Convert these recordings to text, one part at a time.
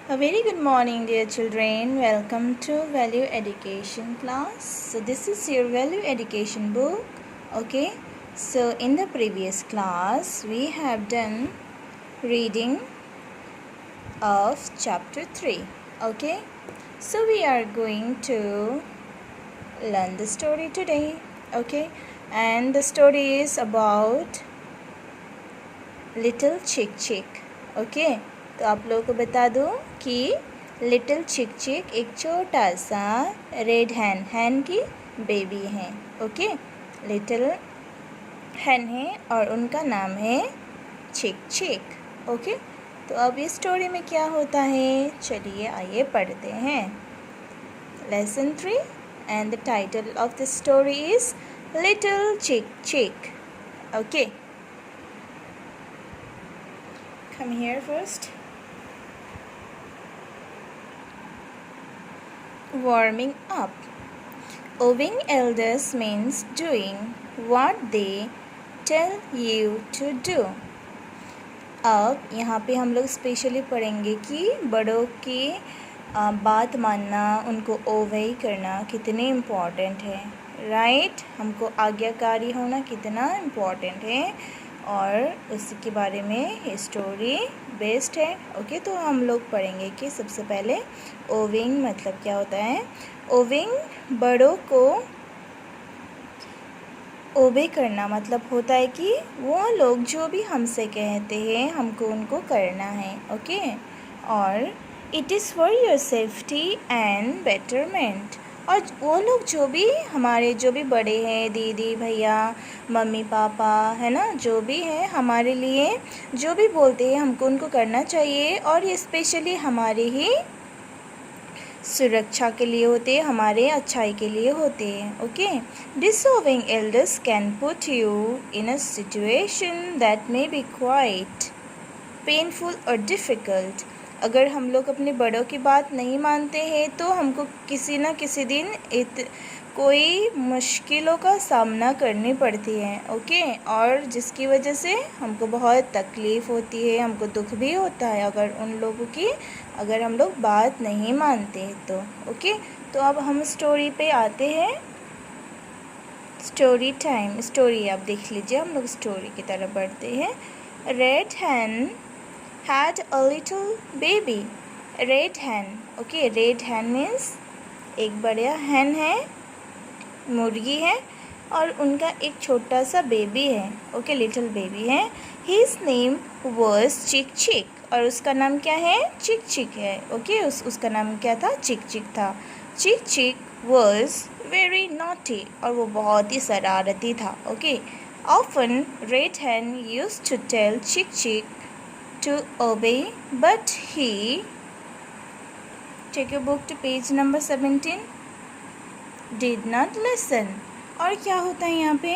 A very good morning, dear children. Welcome to Value Education class. So this is your Value Education book. Okay. So in the previous class, we have done reading of chapter 3. Okay. So we are going to learn the story today. Okay. And the story is about Little Chick Chick. Okay. तो आप लोगों को बता दूं कि little chick चिक एक छोटा सा रेड हैन की बेबी है। ओके, लिटिल हैन है और उनका नाम है चिक चिक। ओके, तो अब इस स्टोरी में क्या होता है, चलिए आइए पढ़ते हैं। Lesson 3 and the title of the story is little chick चिक। Okay, come here first. Warming up. Obeying elders means doing what they tell you to do. अब यहाँ पे हम लोग स्पेशली पढ़ेंगे कि बड़ों की बात मानना, उनको ओबे करना कितने इम्पॉर्टेंट है। राइट, हमको आज्ञाकारी होना कितना इम्पॉर्टेंट है और उसके बारे में ये स्टोरी बेस्ड है। ओके, तो हम लोग पढ़ेंगे कि सबसे पहले ओविंग मतलब क्या होता है। ओविंग बड़ों को ओबे करना मतलब होता है कि वो लोग जो भी हमसे कहते हैं हमको उनको करना है। ओके, और it is for your safety and betterment. और वो लोग जो भी हमारे जो भी बड़े हैं, दीदी भैया मम्मी पापा है ना, जो भी है हमारे लिए जो भी बोलते हैं हमको उनको करना चाहिए और ये स्पेशली हमारे ही सुरक्षा के लिए होते हैं, हमारे अच्छाई के लिए होते हैं। Okay, disobeying elders can put you in a situation that may be quite painful और डिफ़िकल्ट। अगर हम लोग अपने बड़ों की बात नहीं मानते हैं तो हमको किसी न किसी दिन कोई मुश्किलों का सामना करनी पड़ती है। ओके, और जिसकी वजह से हमको बहुत तकलीफ़ होती है, हमको दुख भी होता है अगर उन लोगों की अगर हम लोग बात नहीं मानते हैं तो। ओके, तो अब हम स्टोरी पे आते हैं। Story time. स्टोरी आप देख लीजिए, हम लोग स्टोरी की तरफ बढ़ते हैं। Red hen had a little baby. Red hen. Okay, red hen means एक बड़ा hen है, मुर्गी है और उनका एक छोटा सा बेबी है। ओके, लिटिल बेबी है। His name was चिक चिक और उसका नाम क्या है, चिक चिक है। ओके, उसका नाम क्या था, चिक चिक था। चिक चिक was very naughty और वो बहुत ही शरारती था। Okay, often red hen used to tell चिक चिक to obey, but he, take your book to page number 17, did not listen। और क्या होता है यहाँ पे,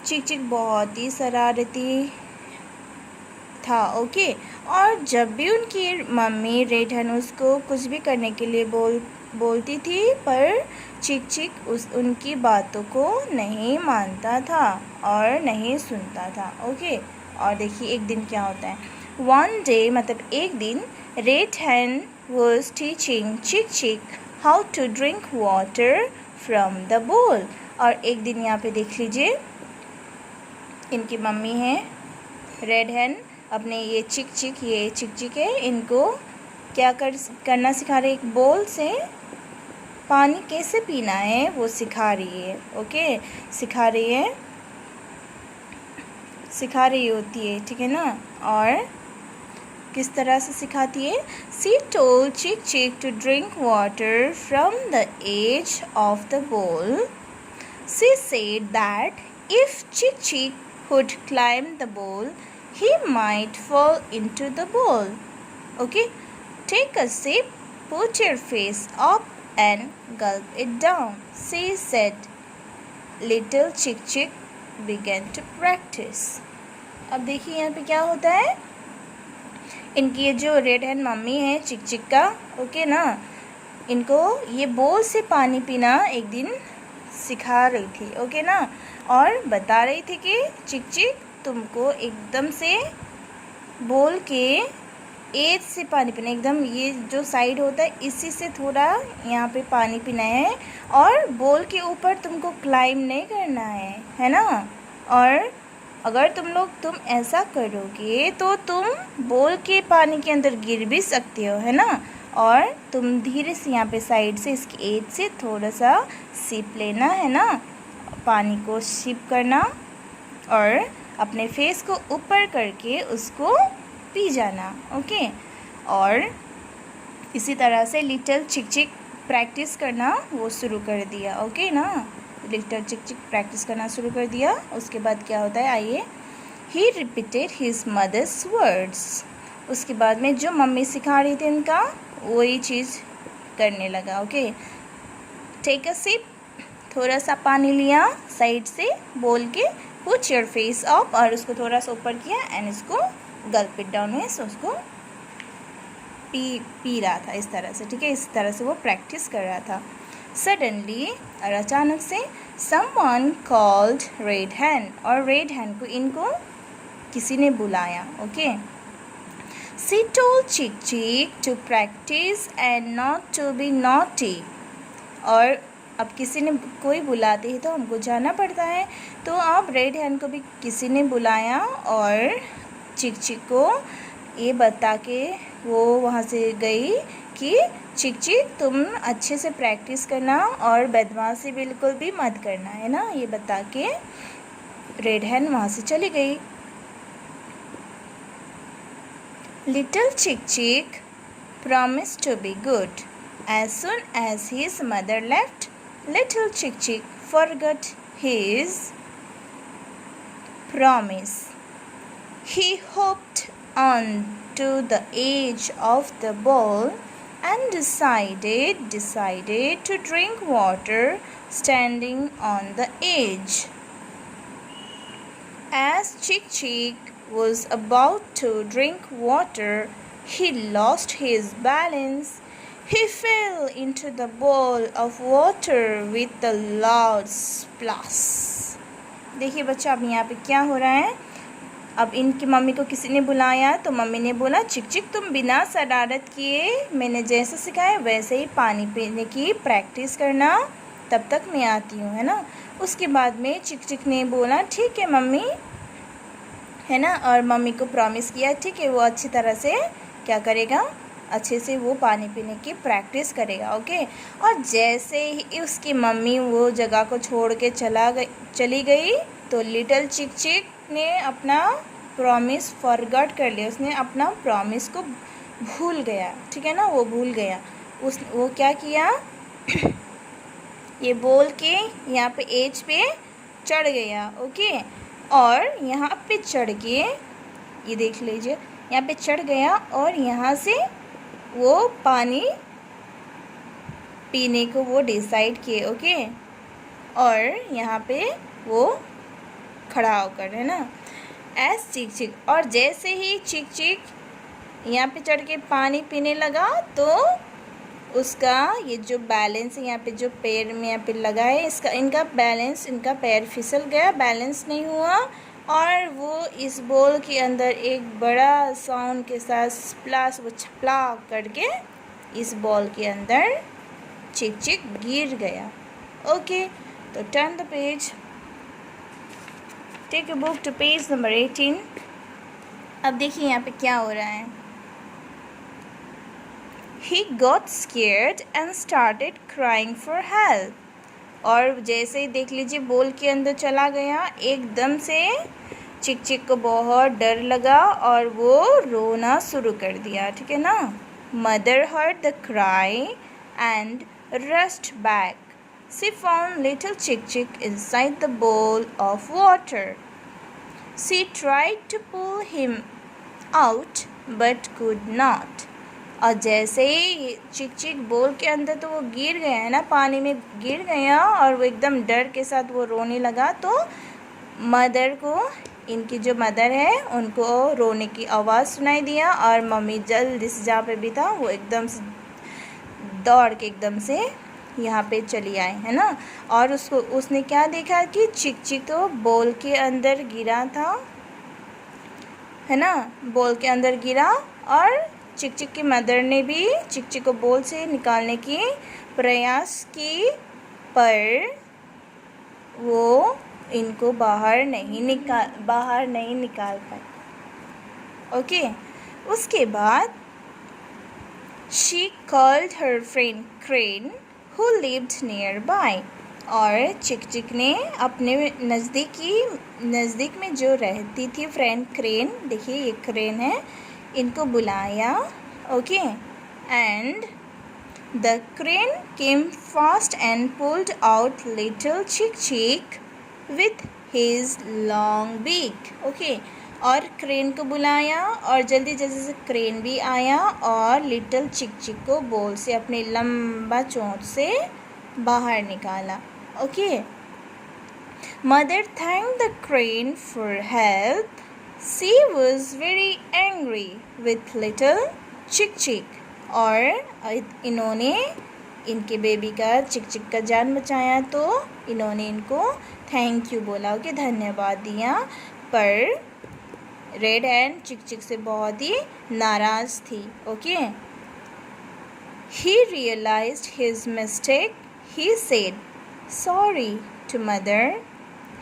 चिक चिक बहुत ही शरारती था। ओके, और जब भी उनकी मम्मी रेड हैन उसको कुछ भी करने के लिए बोलती थी पर चिक चिक उनकी बातों को नहीं मानता था और नहीं सुनता था। ओके, और देखिए एक दिन क्या होता है। One day मतलब एक दिन Red Hen was teaching Chick Chick how to drink water from the bowl। और एक दिन यहाँ पे देख लीजिए इनकी मम्मी है रेड हैन अपने ये चिक चिक है, इनको क्या करना सिखा रही है, एक बोल से पानी कैसे पीना है वो सिखा रही है। ओके, सिखा रही होती है, ठीक है ना। और किस तरह से सिखाती है। She told Chick Chick to drink water from the edge of the bowl. She said that if Chick Chick would climb the bowl, he might fall into the bowl. Okay, take a sip, put your face up and gulp it down, she said. Little Chick Chick began to practice. अब देखिए यहाँ पे क्या होता है, इनकी ये जो रेड हैन मम्मी है चिक चिक का, ओके ना, इनको ये बोल से पानी पीना एक दिन सिखा रही थी। ओके ना, और बता रही थी कि चिक चिक तुमको एकदम से बोल के एज से पानी पीना, एकदम ये जो साइड होता है इसी से थोड़ा यहाँ पे पानी पीना है, और बोल के ऊपर तुमको क्लाइंब नहीं करना है ना। और अगर तुम ऐसा करोगे तो तुम बोल के पानी के अंदर गिर भी सकते हो, है ना। और तुम धीरे से यहाँ पे साइड से इसकी एज से थोड़ा सा सिप लेना, है ना, पानी को सिप करना और अपने फेस को ऊपर करके उसको पी जाना, ओके। और इसी तरह से लिटिल चिक चिक प्रैक्टिस करना वो शुरू कर दिया, ओके ना। लिटिल चिक चिक प्रैक्टिस करना शुरू कर दिया। उसके बाद क्या होता है, आइए, ही रिपीटेड हिज मदर्स वर्ड्स। उसके बाद में जो मम्मी सिखा रही थी इनका वही चीज़ करने लगा, ओके। टेक अ सिप, थोड़ा सा पानी लिया साइड से बोल के, पुट योर फेस अप, और उसको थोड़ा सा ऊपर किया एंड इसको गल्प इट डाउन में, सो उसको पी रहा था इस तरह से, ठीक है। इस तरह से वो प्रैक्टिस कर रहा था। सडनली, और अचानक से, समवन कॉल्ड रेड हैंड, और रेड हैंड को इनको किसी ने बुलाया, okay. She told chick chick to practice and not to be naughty. और अब किसी ने कोई बुलाते ही तो हमको जाना पड़ता है, तो अब रेड हैंड को भी किसी ने बुलाया और चिक चिक को ये बता के वो वहाँ से गई कि चिक चिक तुम अच्छे से प्रैक्टिस करना और बदमाशी बिल्कुल भी मत करना, है ना। ये बता के रेड हैंड वहाँ से चली गई। लिटिल चिक चिक promised to be good. As soon as his mother left, little Chick Chick forgot his promise. He hopped on to the edge of the bowl and decided to drink water standing on the edge. As Chick Chick was about to drink water, he lost his balance. He fell into the bowl of water with a loud splash. देखिए बच्चा, अब यहाँ पे क्या हो रहा है। अब इनकी मम्मी को किसी ने बुलाया तो मम्मी ने बोला, चिक चिक तुम बिना शरारत किए मैंने जैसे सिखाया वैसे ही पानी पीने की प्रैक्टिस करना, तब तक मैं आती हूँ, है ना। उसके बाद में चिक चिक ने बोला ठीक है मम्मी, है ना, और मम्मी को प्रॉमिस किया ठीक है वो अच्छी तरह से क्या करेगा, अच्छे से वो पानी पीने की प्रैक्टिस करेगा, ओके। और जैसे ही उसकी मम्मी वो जगह को छोड़ के चली गई तो लिटिल चिक चिक ने अपना प्रॉमिस फॉरगॉट कर लिया, उसने अपना प्रॉमिस को भूल गया, ठीक है ना, वो भूल गया। वो क्या किया ये बोल के यहाँ पे एज पे चढ़ गया, ओके। और यहाँ पे चढ़ के ये देख लीजिए, यहाँ पे चढ़ गया और यहाँ से वो पानी पीने को वो डिसाइड किए, ओके। और यहाँ पे वो खड़ा होकर, है ना, एस चिक चिक, और जैसे ही चिक चिक यहाँ पे चढ़ के पानी पीने लगा तो उसका ये जो बैलेंस है यहाँ पे जो पैर में यहाँ पे लगा है इनका पैर फिसल गया, बैलेंस नहीं हुआ, और वो इस बॉल के अंदर एक बड़ा साउंड के साथ स्प्लैश वो छपला करके इस बॉल के अंदर चिक चिक गिर गया, ओके। तो turn the page, take a book to page number 18। अब देखिए यहाँ पे क्या हो रहा है। He got scared and started crying for help. और जैसे ही देख लीजिए बॉल के अंदर चला गया, एकदम से चिक चिक को बहुत डर लगा और वो रोना शुरू कर दिया, ठीक है ना। Mother heard the cry and rushed back. She found little Chick Chick inside the bowl of water. She tried to pull him out but could not. और जैसे ही चिक चिक बोल के अंदर तो वो गिर गया है ना, पानी में गिर गया और वो एकदम डर के साथ वो रोने लगा, तो मदर को, इनकी जो मदर है उनको रोने की आवाज़ सुनाई दिया और मम्मी जल्दी से जहाँ पे भी था वो एकदम से दौड़ के एकदम से यहाँ पे चली आई, है ना। और उसने क्या देखा कि चिक चिक तो बोल के अंदर गिरा था, है ना, बोल के अंदर गिरा और चिक चिक की मदर ने भी चिक चिक को बोल से निकालने की प्रयास की, पर वो इनको बाहर नहीं निकाल पाई। ओके, उसके बाद she called her friend crane who lived near by, और चिक चिक ने अपने नज़दीक में जो रहती थी फ्रेंड क्रेन, देखिए ये क्रेन है, इनको बुलाया। Okay, and the crane came fast and pulled out little chick chick with his long beak. Okay, और क्रेन को बुलाया और जल्दी जल्दी से क्रेन भी आया और लिटिल चिक चिक को बोल से अपने लंबा चोंच से बाहर निकाला। Okay, mother thanked the crane for help. She was very angry with little chick चिक, और इन्होंने इनके बेबी का चिक चिक का जान बचाया तो इन्होंने इनको थैंक यू बोला, ओके, धन्यवाद दिया, पर रेड हैंड चिक चिक से बहुत ही नाराज़ थी। Okay, he realized his mistake, he said sorry to mother,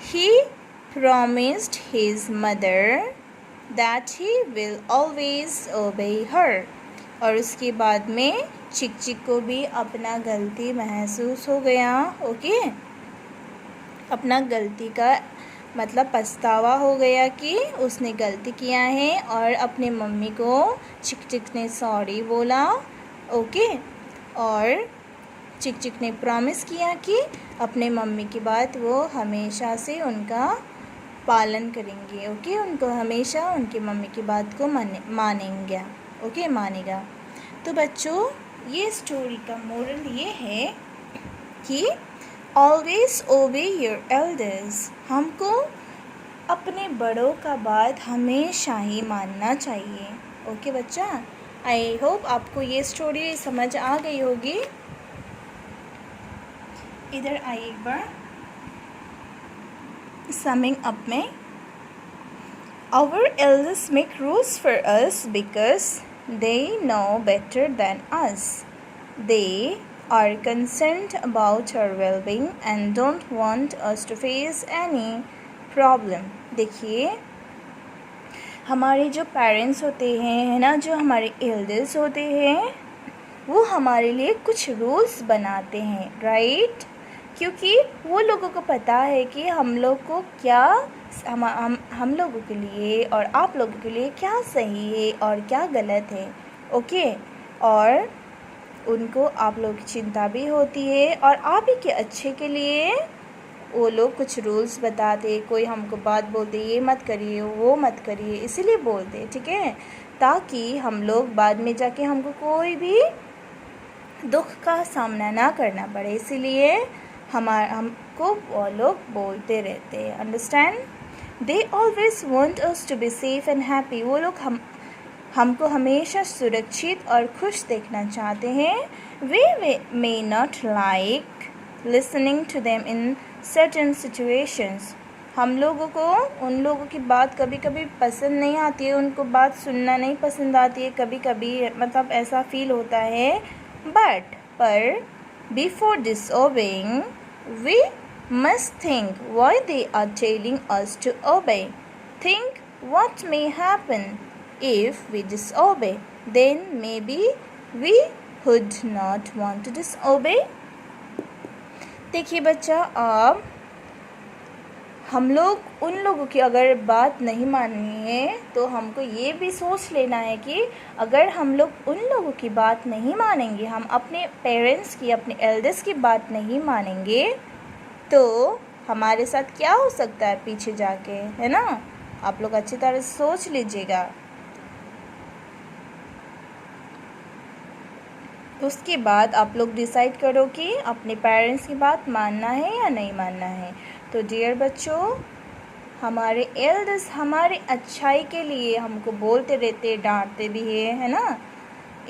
he promised his mother that he will always obey her, और उसके बाद में चिक चिक को भी अपना गलती महसूस हो गया। ओके, अपना गलती का मतलब पछतावा हो गया कि उसने गलती किया है, और अपने मम्मी को चिक चिक ने सॉरी बोला। ओके, और चिक चिक ने प्रॉमिस किया कि अपने मम्मी की बात वो हमेशा से उनका पालन करेंगे। ओके, उनको हमेशा उनकी मम्मी की बात को मानेंगे। ओके, मानेगा। तो बच्चों, ये स्टोरी का मोरल ये है कि ऑलवेज ओबे योर एल्डर्स, हमको अपने बड़ों का बात हमेशा ही मानना चाहिए। ओके बच्चा, आई होप आपको ये स्टोरी समझ आ गई होगी। इधर आइए एक बार समिंग अप में, our elders make rules for us because they know better than us, they are concerned about our well-being and don't want us to face any problem। देखिए, हमारे जो पेरेंट्स होते हैं, है ना, जो हमारे एल्डर्स होते हैं, वो हमारे लिए कुछ रूल्स बनाते हैं, राइट, क्योंकि वो लोगों को पता है कि हम लोग को क्या हम लोगों के लिए और आप लोगों के लिए क्या सही है और क्या गलत है। ओके, और उनको आप लोगों की चिंता भी होती है, और आप ही के अच्छे के लिए वो लोग कुछ रूल्स बताते, कोई हमको बात बोलते ये मत करिए वो मत करिए, इसीलिए बोलते, ठीक है, ताकि हम लोग बाद में जाके हमको कोई भी दुख का सामना ना करना पड़े, इसीलिए हमको वो लोग बोलते रहते हैं। Understand? They always want us to be safe and happy, वो लोग हमको हमेशा सुरक्षित और खुश देखना चाहते हैं। वे may not like listening to them in certain situations, हम लोगों को उन लोगों की बात कभी कभी पसंद नहीं आती है, उनको बात सुनना नहीं पसंद आती है, कभी कभी मतलब ऐसा फील होता है, पर before disobeying we must think why they are telling us to obey, think what may happen if we disobey, then maybe we would not want to disobey। देखिए बच्चा, अब हम लोग उन लोगों की अगर बात नहीं माननी है तो हमको ये भी सोच लेना है कि अगर हम लोग उन लोगों की बात नहीं मानेंगे, हम अपने पेरेंट्स की, अपने एल्डर्स की बात नहीं मानेंगे, तो हमारे साथ क्या हो सकता है पीछे जाके, है ना। आप लोग अच्छी तरह से सोच लीजिएगा। उसके बाद आप लोग डिसाइड करो कि अपने पेरेंट्स की बात मानना है या नहीं मानना है। तो डियर बच्चों, हमारे एल्डर्स हमारे अच्छाई के लिए हमको बोलते रहते, डांटते भी है ना,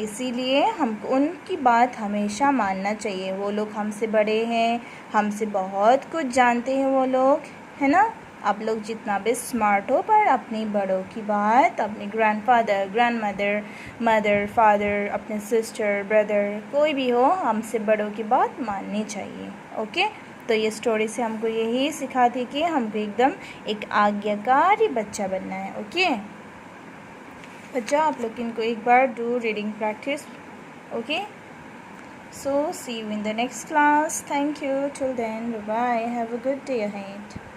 इसीलिए हमको उनकी बात हमेशा मानना चाहिए। वो लोग हमसे बड़े हैं, हमसे बहुत कुछ जानते हैं वो लोग, है ना, आप लोग जितना भी स्मार्ट हो, पर अपनी बड़ों की बात, अपने ग्रैंडफादर, ग्रैंडमदर, मदर, फादर, अपने सिस्टर, ब्रदर, कोई भी हो, हमसे बड़ों की बात माननी चाहिए। ओके, तो ये स्टोरी से हमको यही सिखाती कि हमको एकदम एक आज्ञाकारी बच्चा बनना है। ओके बच्चा, आप लोग इनको एक बार do reading practice. Okay, so see you in the next class. Thank you. Till then, bye bye. Have a good day ahead.